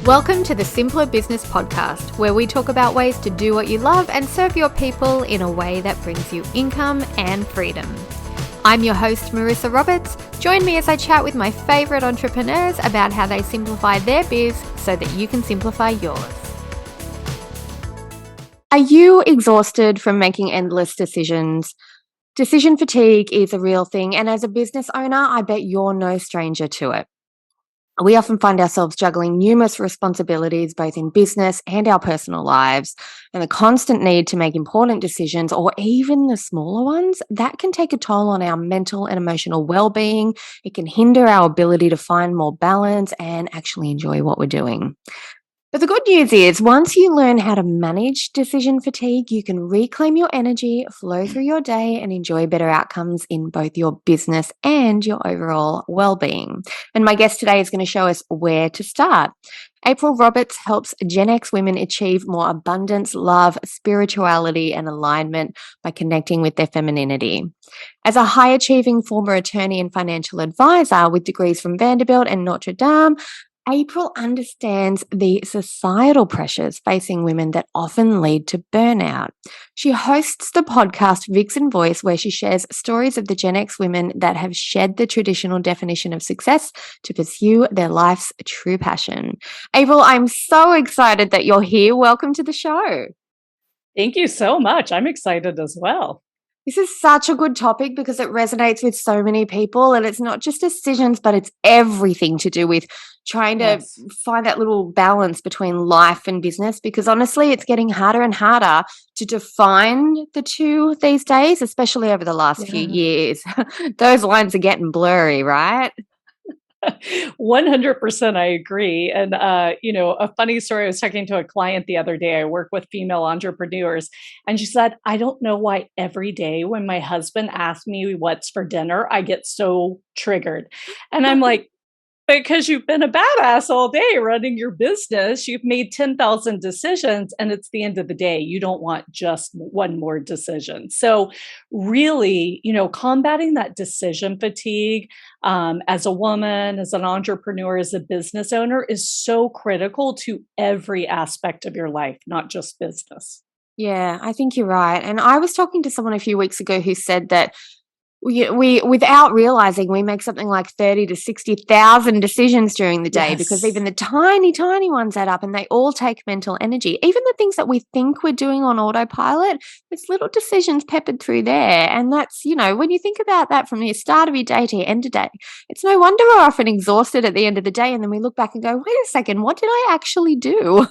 Welcome to the Simpler Business Podcast, where we talk about ways to do what you love and serve your people in a way that brings you income and freedom. I'm your host, Marissa Roberts. Join me as I chat with my favorite entrepreneurs about how they simplify their biz so that you can simplify yours. Are you exhausted from making endless decisions? Decision fatigue is a real thing, and as a business owner, I bet you're no stranger to it. We often find ourselves juggling numerous responsibilities, both in business and our personal lives, and the constant need to make important decisions, or even the smaller ones, that can take a toll on our mental and emotional well-being. It can hinder our ability to find more balance and actually enjoy what we're doing. But the good news is, once you learn how to manage decision fatigue, you can reclaim your energy, flow through your day, and enjoy better outcomes in both your business and your overall well-being. And my guest today is going to show us where to start. April Roberts helps Gen X women achieve more abundance, love, spirituality, and alignment by connecting with their femininity. As a high-achieving former attorney and financial advisor with degrees from Vanderbilt and Notre Dame, April understands the societal pressures facing women that often lead to burnout. She hosts the podcast Vixen Voice, where she shares stories of the Gen X women that have shed the traditional definition of success to pursue their life's true passion. April, I'm so excited that you're here. Welcome to the show. Thank you so much. I'm excited as well. This is such a good topic because it resonates with so many people, and it's not just decisions, but it's everything to do with trying to find that little balance between life and business, because honestly, it's getting harder and harder to define the two these days, especially over the last few years. Those lines are getting blurry, right? 100% I agree. And, a funny story, I was talking to a client the other day. I work with female entrepreneurs, and she said, I don't know why every day when my husband asks me what's for dinner, I get so triggered. And I'm like, because you've been a badass all day running your business. You've made 10,000 decisions, and it's the end of the day. You don't want just one more decision. So really, combating that decision fatigue as a woman, as an entrepreneur, as a business owner is so critical to every aspect of your life, not just business. Yeah, I think you're right. And I was talking to someone a few weeks ago who said that we without realizing, we make something like 30 to 60,000 decisions during the day, because even the tiny, tiny ones add up, and they all take mental energy. Even the things that we think we're doing on autopilot, there's little decisions peppered through there. And that's, when you think about that from the start of your day to your end of day, it's no wonder we're often exhausted at the end of the day. And then we look back and go, wait a second, what did I actually do?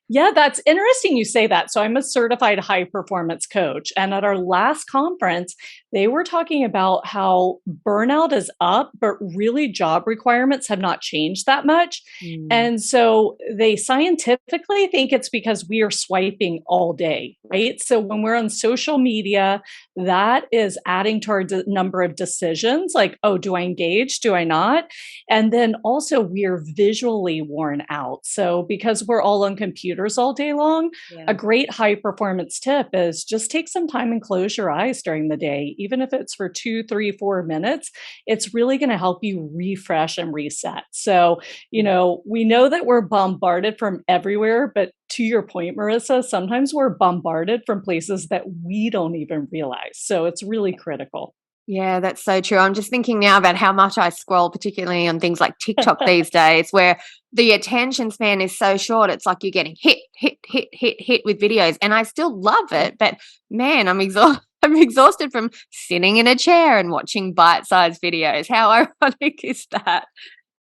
Yeah, that's interesting you say that. So I'm a certified high performance coach. And at our last conference, they were talking about how burnout is up, but really job requirements have not changed that much. And so they scientifically think it's because we are swiping all day, right? So when we're on social media, that is adding to our number of decisions like, oh, do I engage? Do I not? And then also we're visually worn out. So because we're all on computers all day long, a great high performance tip is just take some time and close your eyes during the day. Even if it's for 2, 3, 4 minutes, it's really going to help you refresh and reset. So, we know that we're bombarded from everywhere, but to your point, Marissa, sometimes we're bombarded from places that we don't even realize. So it's really critical. Yeah, that's so true. I'm just thinking now about how much I scroll, particularly on things like TikTok these days, where the attention span is so short. It's like you're getting hit with videos, and I still love it. But man, I'm exhausted. I'm exhausted from sitting in a chair and watching bite-sized videos. How ironic is that?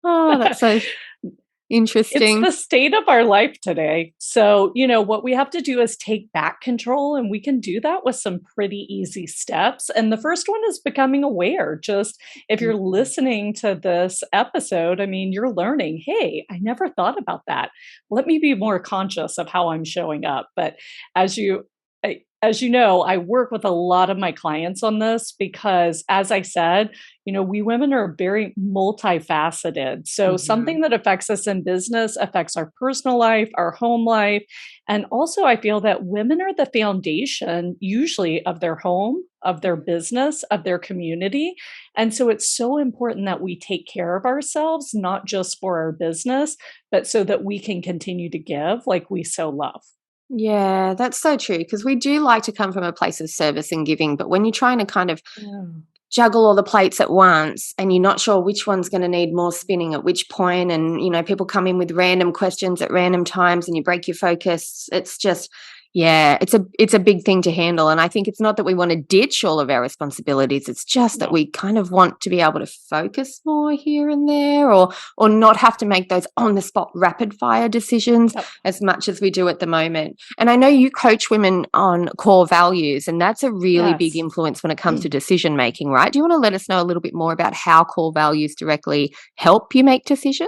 Oh, that's so interesting. It's the state of our life today. So, what we have to do is take back control, and we can do that with some pretty easy steps. And the first one is becoming aware. Just if you're listening to this episode, you're learning, hey, I never thought about that. Let me be more conscious of how I'm showing up. But as you as you know, I work with a lot of my clients on this because, as I said, we women are very multifaceted. So something that affects us in business affects our personal life, our home life. And also, I feel that women are the foundation, usually, of their home, of their business, of their community. And so it's so important that we take care of ourselves, not just for our business, but so that we can continue to give like we so love. Yeah, that's so true because we do like to come from a place of service and giving, but when you're trying to kind of Yeah. juggle all the plates at once and you're not sure which one's going to need more spinning at which point, and people come in with random questions at random times and you break your focus, it's just, yeah, it's a big thing to handle. And I think it's not that we want to ditch all of our responsibilities, it's just that No. we kind of want to be able to focus more here and there, or not have to make those on the spot rapid fire decisions Yep. as much as we do at the moment. And I know you coach women on core values, and that's a really big Yes. influence when it comes to decision making, right? Do you want to let us know a little bit more about how core values directly help you make decisions?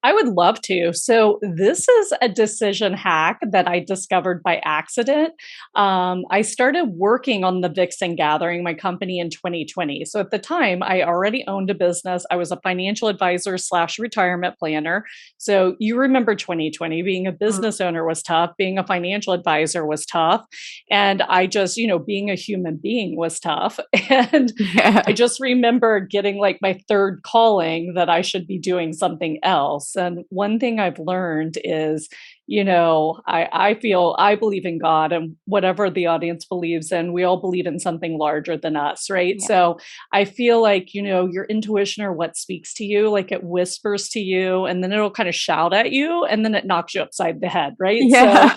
I would love to. So, this is a decision hack that I discovered by accident. I started working on the Vixen Gathering, my company, in 2020. So, at the time, I already owned a business. I was a financial advisor slash retirement planner. So, you remember 2020, being a Mm. business owner was tough, being a financial advisor was tough. And I just, being a human being was tough. And I Yeah. just remember getting like my third calling that I should be doing something else. And one thing I've learned is, I believe in God and whatever the audience believes in, we all believe in something larger than us, right? Yeah. So I feel like, your intuition or what speaks to you, like it whispers to you and then it'll kind of shout at you and then it knocks you upside the head, right? So Yeah.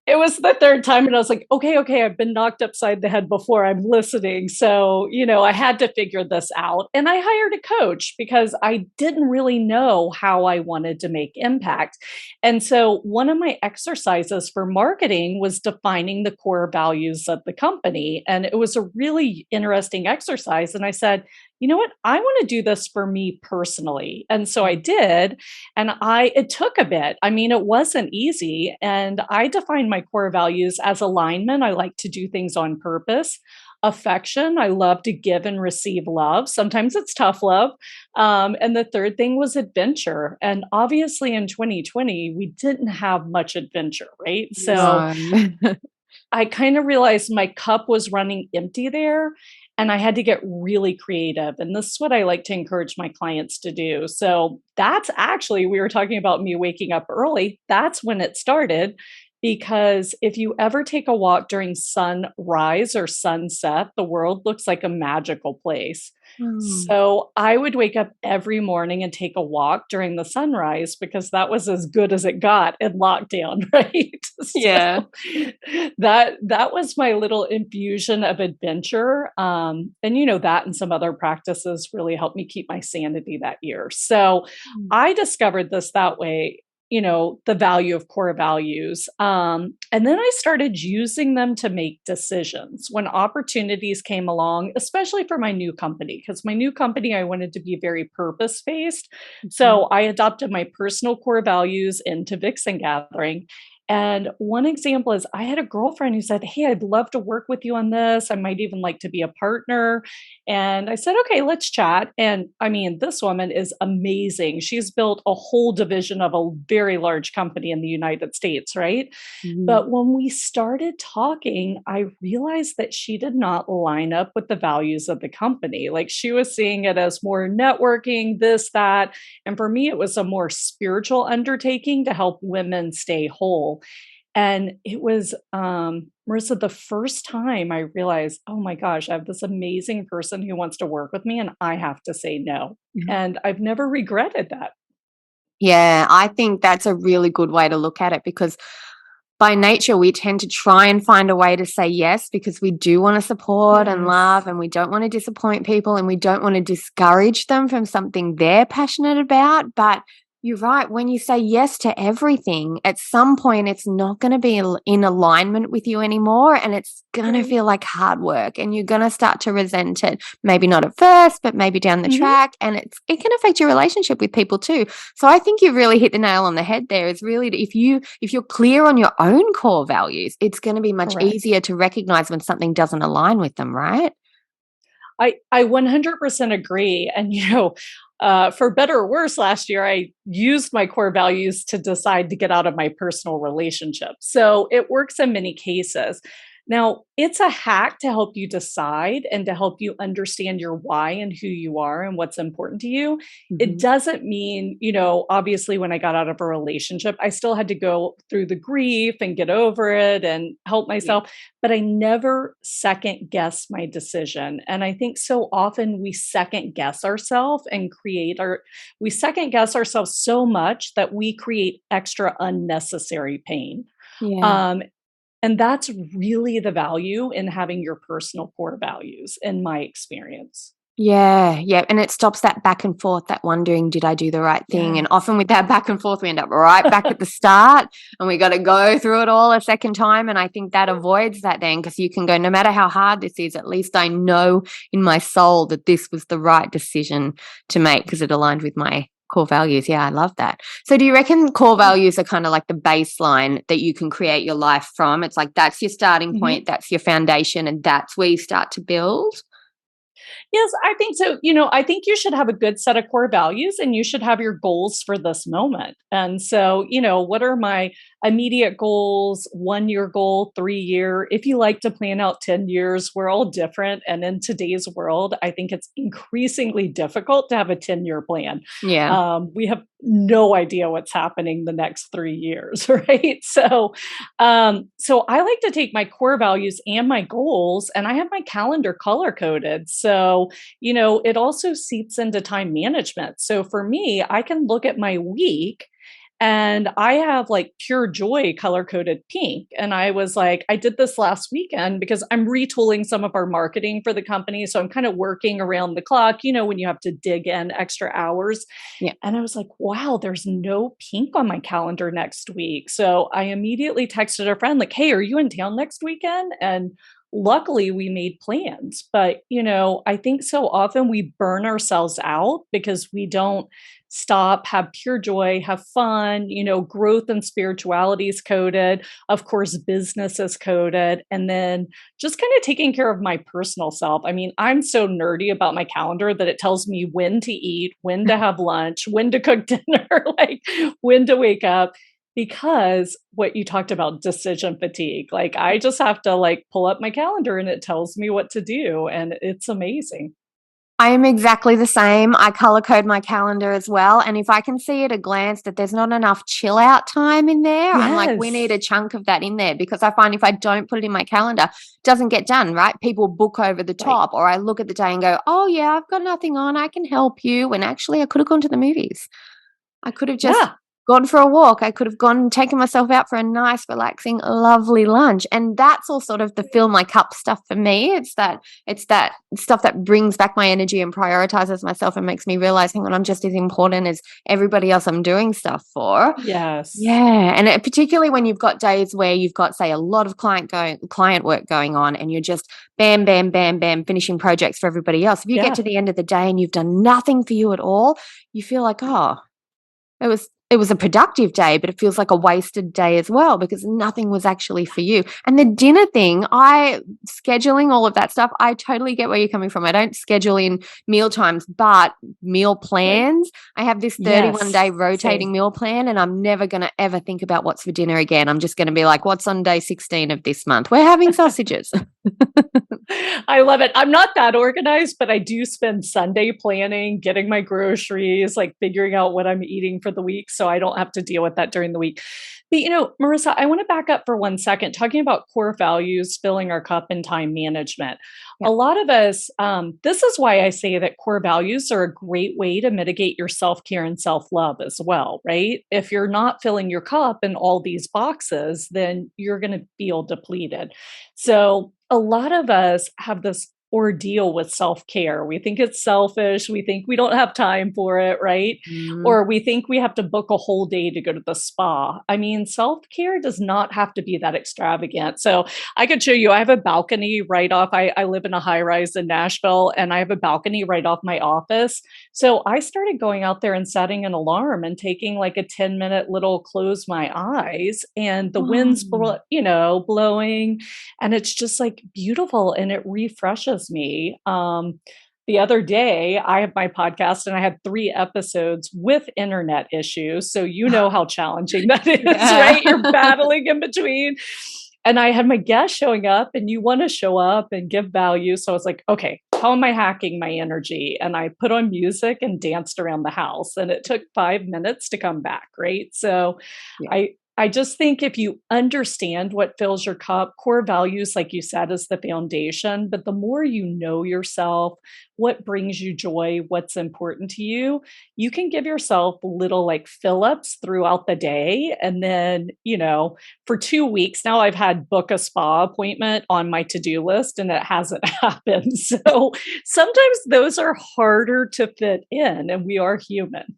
it was the third time, and I was like, "Okay, okay, I've been knocked upside the head before, I'm listening." So, I had to figure this out, and I hired a coach because I didn't really know how I wanted to make impact. And so, one of my exercises for marketing was defining the core values of the company, and it was a really interesting exercise, and I said, "You know what? I wanna do this for me personally." And so I did, and it took a bit. I mean, it wasn't easy. And I define my core values as alignment. I like to do things on purpose. Affection. I love to give and receive love. Sometimes it's tough love. And the third thing was adventure. And obviously in 2020, we didn't have much adventure, right? So No. I kind of realized my cup was running empty there and I had to get really creative. And this is what I like to encourage my clients to do. So that's actually, we were talking about me waking up early. That's when it started. Because if you ever take a walk during sunrise or sunset, the world looks like a magical place. Mm. So I would wake up every morning and take a walk during the sunrise because that was as good as it got in lockdown, right? Yeah. So that was my little infusion of adventure, and that and some other practices really helped me keep my sanity that year. So Mm. I discovered this that way, the value of core values. And then I started using them to make decisions when opportunities came along, especially for my new company, because my new company, I wanted to be very purpose based. Mhm. So I adopted my personal core values into Vixen Gathering. And one example is I had a girlfriend who said, "Hey, I'd love to work with you on this. I might even like to be a partner." And I said, "Okay, let's chat." And I mean, this woman is amazing. She's built a whole division of a very large company in the United States, right? Mhm. But when we started talking, I realized that she did not line up with the values of the company. Like she was seeing it as more networking, this, that. And for me, it was a more spiritual undertaking to help women stay whole. And it was, Marissa, the first time I realized, oh my gosh, I have this amazing person who wants to work with me and I have to say no. Mhm. And I've never regretted that. Yeah, I think that's a really good way to look at it because by nature, we tend to try and find a way to say yes because we do want to support and Yes. love and we don't want to disappoint people and we don't want to discourage them from something they're passionate about. But you're right. When you say yes to everything, at some point, it's not going to be in alignment with you anymore. And it's going to Right. feel like hard work and you're going to start to resent it. Maybe not at first, but maybe down the Mhm. track. And it can affect your relationship with people too. So I think you've really hit the nail on the head there is really if you're clear on your own core values, it's going to be much Correct. easier to recognize when something doesn't align with them, right? I 100% agree. And, for better or worse, last year, I used my core values to decide to get out of my personal relationship. So it works in many cases. Now, it's a hack to help you decide and to help you understand your why and who you are and what's important to you. It Mhm. doesn't mean, obviously, when I got out of a relationship, I still had to go through the grief and get over it and help Yeah. myself, but I never second guess my decision. And I think so often we second guess ourselves and we second guess ourselves so much that we create extra unnecessary pain. Yeah. Um, and that's really the value in having your personal core values, in my experience. Yeah, yeah, and it stops that back and forth, that wondering, "Did I do the right thing?" And Yes. often with that back and forth, we end up right back at the start, and we gotta go through it all a second time, and I think that avoids that then, because you can go, "No matter how hard this is, at least I know in my soul that this was the right decision to make because it aligned with my core values." Yeah, I love that. So do you reckon core Yeah. values are kinda like the baseline that you can create your life from? It's like that's your starting Mhm. point, that's your foundation, and that's where you start to build? Yes, I think so. I think you should have a good set of core values and you should have your goals for this moment. And so, what are my immediate goals, 1 year goal, 3 year? If you like to plan out 10 years, we're all different. And in today's world, I think it's increasingly difficult to have a 10-year plan. Yeah. We have no idea what's happening the next 3 years, right? So I like to take my core values and my goals, and I have my calendar color coded. So, it also seeps into time management. So for me, I can look at my week and I have like pure joy color coded pink. And I was like, I did this last weekend because I'm retooling some of our marketing for the company. So I'm kind of working around the clock, when you have to dig in extra hours. Yeah. And I was like, wow, there's no pink on my calendar next week. So I immediately texted a friend, like, hey, are you in town next weekend? And luckily we made plans. But, I think so often we burn ourselves out because we don't stop, have pure joy, have fun, growth and spirituality is coded. Of course, business is coded. And then just kind of taking care of my personal self. I mean, I'm so nerdy about my calendar that it tells me when to eat, when to have lunch, when to cook dinner, like when to wake up. Because what you talked about, decision fatigue, like I just have to like pull up my calendar and it tells me what to do. And it's amazing. I am exactly the same. I color code my calendar as well. And if I can see at a glance that there's not enough chill out time in there, I'm like, we need Yes. a chunk of that in there because I find if I don't put it in my calendar, it doesn't get done, right? People book over the Right. top, or I look at the day and go, oh, yeah, I've got nothing on. I can help you. And actually, I could have gone to the movies. I could have just Yeah. gone for a walk. I could have gone and taken myself out for a nice, relaxing, lovely lunch. And that's all sort of the fill my cup stuff for me. It's that stuff that brings back my energy and prioritizes myself and makes me realize, hang on, I'm just as important as everybody else I'm doing stuff for. Yes. Yeah, and particularly when you've got days where you've got, say, a lot of client work going on, and you're just bam, bam, bam, bam, finishing projects for everybody else. If you get Yeah. to the end of the day and you've done nothing for you at all, you feel like, oh, it was a productive day, but it feels like a wasted day as well because nothing was actually for you. And the dinner thing, I scheduling all of that stuff, I totally get where you're coming from. I don't schedule in meal times, but meal Right. plans. I have this 31-day Yes. rotating Same. meal plan, and I'm never going to ever think about what's for dinner again. I'm just going to be like, what's on day 16 of this month? We're having sausages. I love it. I'm not that organized, but I do spend Sunday planning, getting my groceries, like figuring out what I'm eating for the week so I don't have to deal with that during the week. But Marissa, I want to back up for 1 second, talking about core values, filling our cup, and time management. Yeah. A lot of us, this is why I say that core values are a great way to mitigate your self care and self love as well, right? If you're not filling your cup in all these boxes, then you're going to feel depleted. So, a lot of us have this ordeal with self care. We think it's selfish. We think we don't have time for it, right? Mm. Or we think we have to book a whole day to go to the spa. I mean, self care does not have to be that extravagant. So I could show you, I have a balcony right off. I live in a high rise in Nashville and I have a balcony right off my office. So I started going out there and setting an alarm and taking like a 10-minute little close my eyes and the wind's, Oh. blowing and it's just like beautiful and it refreshes me. The other day, I have my podcast and I had 3 episodes with internet issues. So you know how challenging that is, Yeah. right? You're battling in between. and I had my guests showing up, and you want to show up and give value. So I was like, okay, how am I hacking my energy? And I put on music and danced around the house, and it took 5 minutes to come back. Right. So Yeah. I just think if you understand what fills your cup, core values, like you said, is the foundation. But the more you know yourself, what brings you joy, what's important to you, you can give yourself little like fill ups throughout the day. And then, for 2 weeks now, I've had book a spa appointment on my to do list and it hasn't happened. So sometimes those are harder to fit in, and we are human.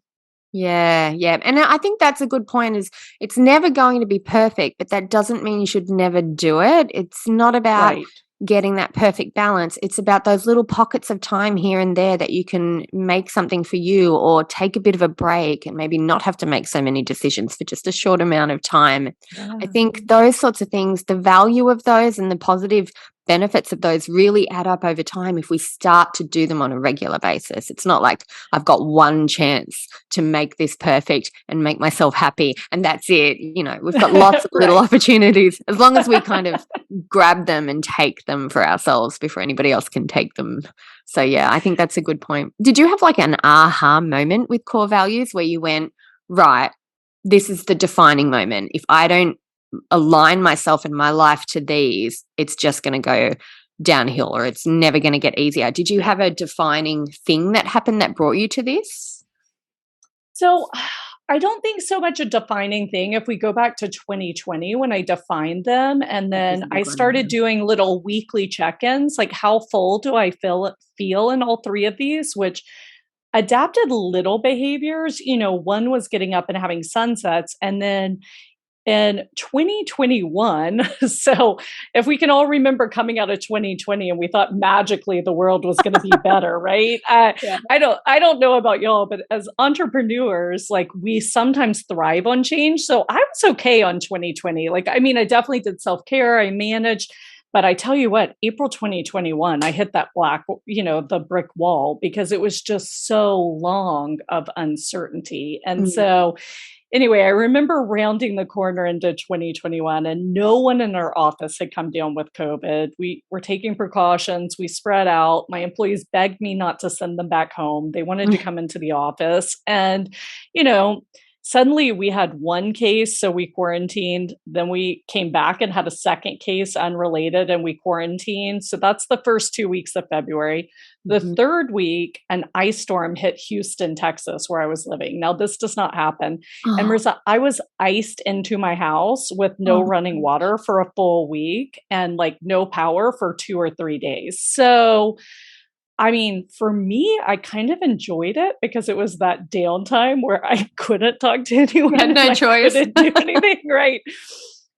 Yeah, yeah. And I think that's a good point is it's never going to be perfect, but that doesn't mean you should never do it. It's not about Right. getting that perfect balance. It's about those little pockets of time here and there that you can make something for you or take a bit of a break and maybe not have to make so many decisions for just a short amount of time. I Yeah. think those sorts of things, the value of those and the positive benefits of those really add up over time if we start to do them on a regular basis. It's not like I've got one chance to make this perfect and make myself happy and that's it. We've got lots of little Right. opportunities as long as we kind of grab them and take them for ourselves before anybody else can take them. So yeah, I think that's a good point. Did you have like an aha moment with core values where you went, right, this is the defining moment. If I don't align myself in my life to these, it's just going to go downhill or it's never going to get easier. Did you have a defining thing that happened that brought you to this? So I don't think so much a defining thing. If we go back to 2020 when I defined them, and That was then a I big one. started doing little weekly check-ins, like how full do I feel in all three of these, which adapted little behaviors. One was getting up and having sunsets, and then in 2021, so if we can all remember coming out of 2020 and we thought magically the world was going to be better, right? Yeah. I don't know about y'all, but as entrepreneurs, like we sometimes thrive on change. So I was okay on 2020. Like, I mean, I definitely did self-care, I managed, but I tell you what, April 2021, I hit that the brick wall because it was just so long of uncertainty. And Mm. so anyway, I remember rounding the corner into 2021 and no one in our office had come down with COVID. We were taking precautions. We spread out. My employees begged me not to send them back home. They wanted to come into the office. And, you know, suddenly we had one case. So we quarantined. Then we came back and had a second case unrelated and we quarantined. So that's the first 2 weeks of February. The Mhm. third week, an ice storm hit Houston, Texas, where I was living. Now, this does not happen. And Oh, Marissa, I was iced into my house with no oh, running water for a full week and like no power for 2 or 3 days. So, I mean, for me, I kind of enjoyed it because it was that downtime where I couldn't talk to you had anyone and no I choice. couldn't do anything right.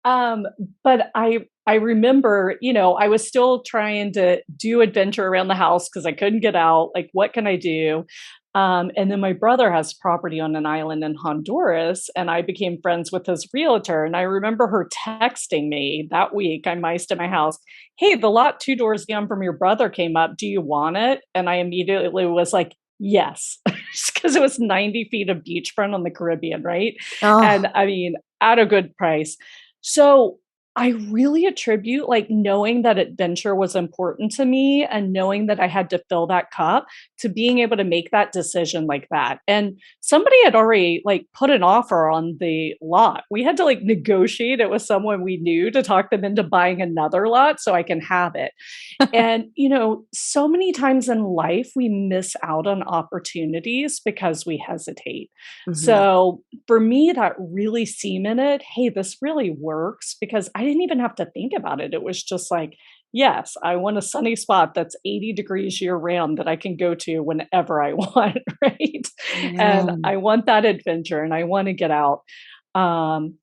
Um, but I remember, I was still trying to do adventure around the house because I couldn't get out. Like, what can I do? And then my brother has property on an island in Honduras, and I became friends with his realtor. And I remember her texting me that week. I'm iced in my house. Hey, the lot two doors down from your brother came up. Do you want it? And I immediately was like, yes, because it was 90 feet of beachfront on the Caribbean, right? Oh, And I mean, at a good price. So I really attribute like knowing that adventure was important to me and knowing that I had to fill that cup to being able to make that decision like that. And somebody had already like put an offer on the lot. We had to like negotiate it with someone we knew to talk them into buying another lot so I can have it. And, so many times in life, we miss out on opportunities because we hesitate. mhm. So for me, that really cemented, hey, this really works because I didn't even have to think about it. It was just like, yes, I want a sunny spot that's 80 degrees year round that I can go to whenever I want, right? And Yeah. I want that adventure and I want to get out.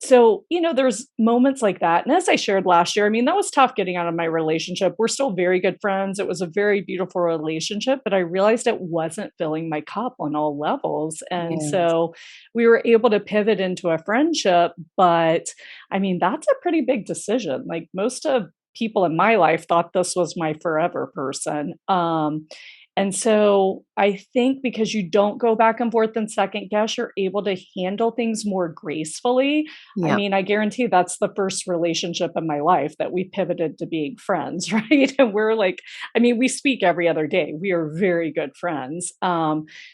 So, there's moments like that. And as I shared last year, I mean, that was tough getting out of my relationship. We're still very good friends. It was a very beautiful relationship, but I realized it wasn't filling my cup on all levels. And Yes. so we were able to pivot into a friendship. But I mean, that's a pretty big decision. Like most of people in my life thought this was my forever person. And so I think because you don't go back and forth and second guess, you're able to handle things more gracefully. I Yeah. mean, I guarantee that's the first relationship in my life that we pivoted to being friends, right? And we're like, I mean, we speak every other day. We are very good friends.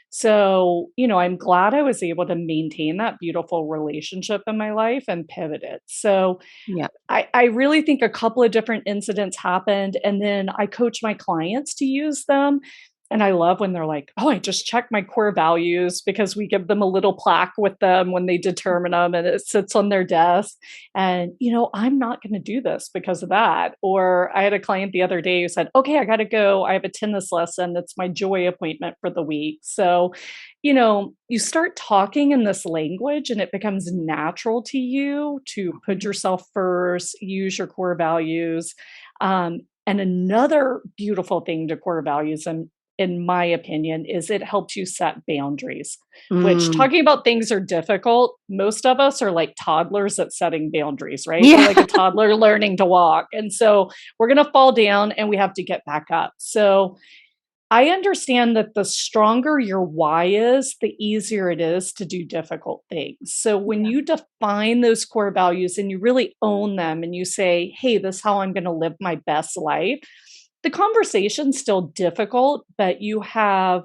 So, I'm glad I was able to maintain that beautiful relationship in my life and pivot it. So, Yeah. I really think a couple of different incidents happened, and then I coach my clients to use them. And I love when they're like, "Oh, I just checked my core values," because we give them a little plaque with them when they determine them and it sits on their desk. And, I'm not going to do this because of that. Or I had a client the other day who said, "Okay, I got to go. I have a tennis lesson. It's my joy appointment for the week." So, you start talking in this language and it becomes natural to you to put yourself first, use your core values. And another beautiful thing to core values, and in my opinion, is it helps you set boundaries, which Mm. talking about things are difficult. Most of us are like toddlers at setting boundaries, right? We're Yeah. like a toddler learning to walk. And so we're going to fall down and we have to get back up. So I understand that the stronger your why is, the easier it is to do difficult things. So when Yeah. you define those core values and you really own them and you say, "Hey, this is how I'm going to live my best life," the conversation's still difficult, but you have,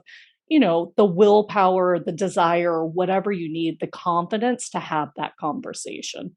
the willpower, the desire, whatever you need, the confidence to have that conversation.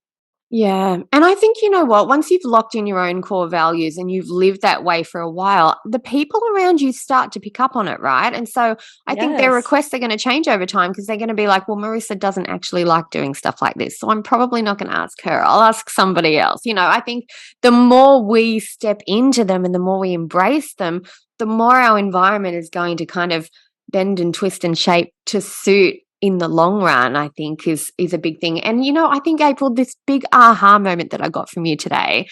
Yeah. And I think, you know what? Once you've locked in your own core values and you've lived that way for a while, the people around you start to pick up on it, right? And so I think their Yes. requests are going to change over time because they're going to be like, well, Marissa doesn't actually like doing stuff like this. So I'm probably not going to ask her. I'll ask somebody else. I think the more we step into them and the more we embrace them, the more our environment is going to kind of bend and twist and shape to suit in the long run, I think is a big thing. And I think April, this big aha moment that I got from you today,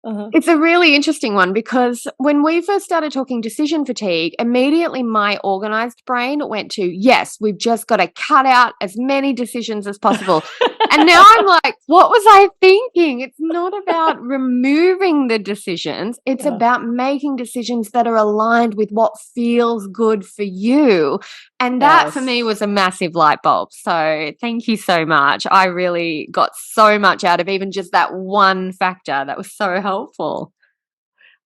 Uh-huh. it's a really interesting one because when we first started talking decision fatigue, immediately my organized brain went to, yes, we've just got to cut out as many decisions as possible. And now I'm like, what was I thinking? It's not about removing the decisions, it's Yeah. about making decisions that are aligned with what feels good for you. And that for me Yes. was a massive light bulb. So thank you so much. I really got so much out of even just that one factor. That was so helpful.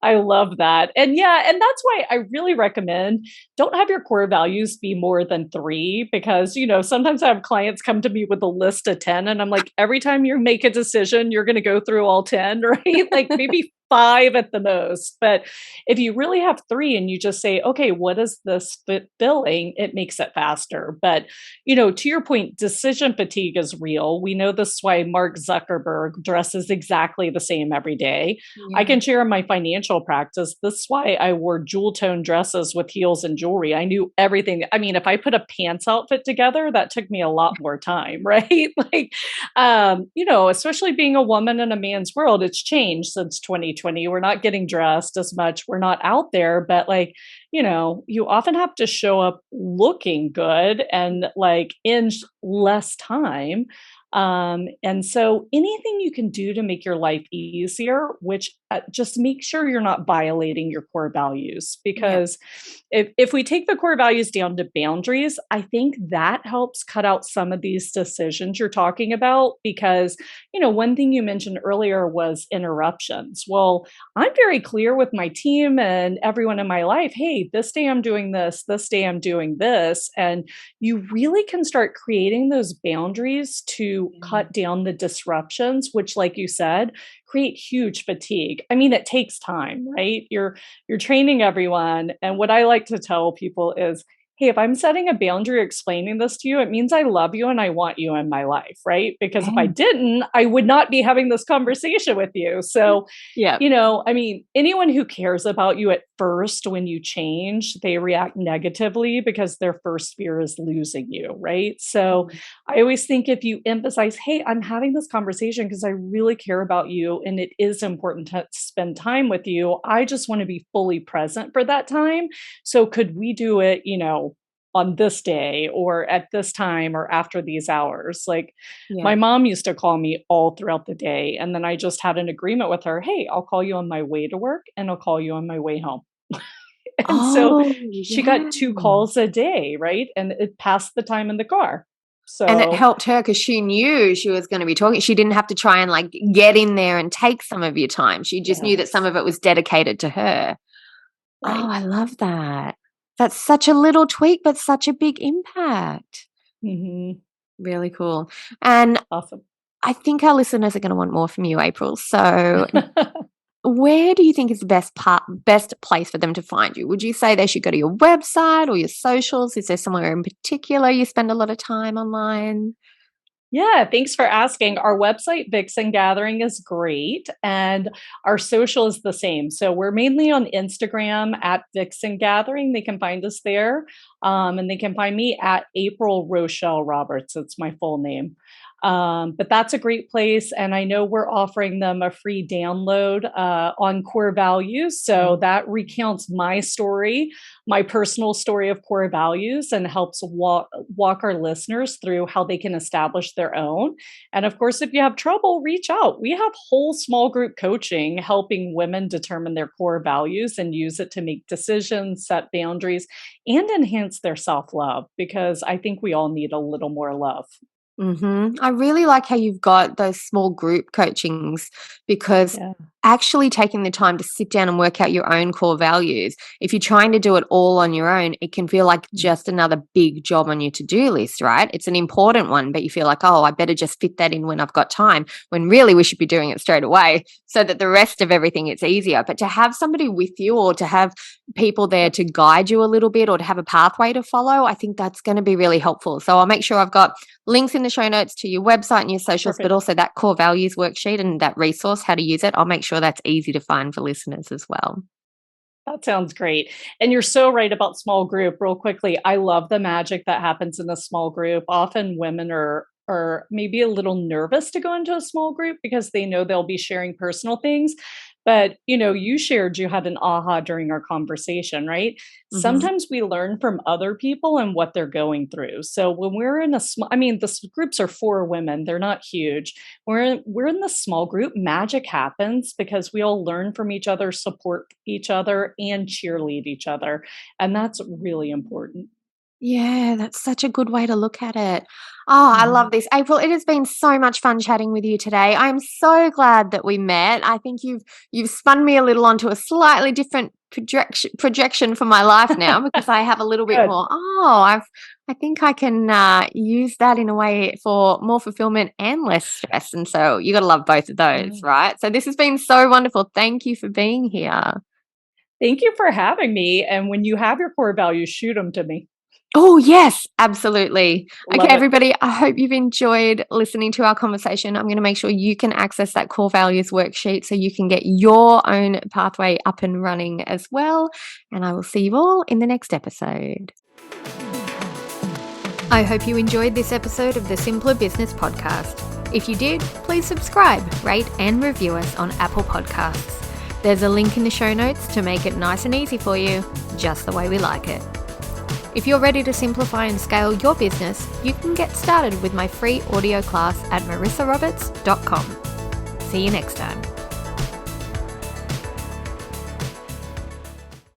I love that. And yeah, and that's why I really recommend don't have your core values be more than 3 because, sometimes I have clients come to me with a list of 10 and I'm like, every time you make a decision, you're going to go through all 10, right? Like maybe 5 at the most. But if you really have 3 and you just say, "Okay, what is this filling?" It makes it faster. But, to your point, decision fatigue is real. We know this is why Mark Zuckerberg dresses exactly the same every day. I Yeah. can share in my financial practice. This is why I wore jewel tone dresses with heels and jewelry. I knew everything. I mean, if I put a pants outfit together, that took me a lot more time, right? Like, especially being a woman in a man's world, it's changed since 2020. We're not getting dressed as much. We're not out there, but like, you often have to show up looking good and like in less time. And so anything you can do to make your life easier, which just make sure you're not violating your core values. Yeah. Because if we take the core values down to boundaries, I think that helps cut out some of these decisions you're talking about. Because, one thing you mentioned earlier was interruptions. Well, I'm very clear with my team and everyone in my life, hey, this day I'm doing this day I'm doing this. And you really can start creating those boundaries to Yeah. cut down the disruptions, which, like you said, create huge fatigue. I mean, it takes time, right? You're training everyone. And what I like to tell people is, hey, if I'm setting a boundary explaining this to you, it means I love you and I want you in my life, right? Because if I didn't, I would not be having this conversation with you. So Yeah. I mean, anyone who cares about you at first when you change, they react negatively because their first fear is losing you, right? So Mm. I always think if you emphasize, hey, I'm having this conversation because I really care about you and it is important to spend time with you. I just want to be fully present for that time. So could we do it, on this day or at this time or after these hours? Like, Yeah. my mom used to call me all throughout the day, and then I just had an agreement with her, "Hey, I'll call you on my way to work, and I'll call you on my way home." And so Oh, she yeah. got 2 calls a day, right? And it passed the time in the car. And it So, helped her because she knew she was gonna be talking. She didn't have to try and, like, get in there and take some of your time. She just knew that some yes, of it was dedicated to her. Oh, right. I love that. That's such a little tweak, but such a big impact. Mhm. Really cool. And Awesome. I think our listeners are gonna want more from you, April. So where do you think is the best place for them to find you? Would you say they should go to your website or your socials? Is there somewhere in particular you spend a lot of time online? Yeah, thanks for asking. Our website, Vixen Gathering, is great, and our social is the same. So we're mainly on Instagram at Vixen Gathering. They can find us there, and they can find me at April Rochelle Roberts. It's my full name. But that's a great place, and I know we're offering them a free download on core values. So Mm. that recounts my story, my personal story of core values, and helps walk our listeners through how they can establish their own. And of course, if you have trouble, reach out. We have whole small group coaching helping women determine their core values and use it to make decisions, set boundaries, and enhance their self love, because I think we all need a little more love. I really like how you've got those small group coachings because Yeah. actually taking the time to sit down and work out your own core values. If you're trying to do it all on your own, it can feel like just another big job on your to-do list, right? It's an important one, but you feel like, oh, I better just fit that in when I've got time, when really we should be doing it straight away so that the rest of everything is easier. But to have somebody with you or to have people there to guide you a little bit or to have a pathway to follow, I think that's going to be really helpful. So I'll make sure I've got links in the show notes to your website and your socials, but Perfect. also that core values worksheet and that resource, how to use it. I'll make sure that's easy to find for listeners as well. That sounds great. And you're so right about small group. Real quickly, I love the magic that happens in a small group. Often women are maybe a little nervous to go into a small group because they know they'll be sharing personal things. But you shared you had an aha during our conversation, right? Hmm. Sometimes we learn from other people and what they're going through. So when we're in a small, I mean, groups are for women; they're not huge. We're in the small group, magic happens because we all learn from each other, support each other, and cheerlead each other, and that's really important. Yeah, that's such a good way to look at it. Oh, I Mhm. love this. April, it has been so much fun chatting with you today. I'm so glad that we met. I think you've spun me a little onto a slightly different projection for my life now because I have a little bit Good. more, I think I can use that in a way for more fulfillment and less stress. And so you got to love both of those, Yeah. right? So this has been so wonderful. Thank you for being here. Thank you for having me. And when you have your core values, shoot them to me. Oh, yes, absolutely. Okay, Love it. everybody, I hope you've enjoyed listening to our conversation. I'm going to make sure you can access that core values worksheet so you can get your own pathway up and running as well. And I will see you all in the next episode. I hope you enjoyed this episode of the Simpler Business Podcast. If you did, please subscribe, rate, and review us on Apple Podcasts. There's a link in the show notes to make it nice and easy for you, just the way we like it. If you're ready to simplify and scale your business, you can get started with my free audio class at marissaroberts.com. See you next time.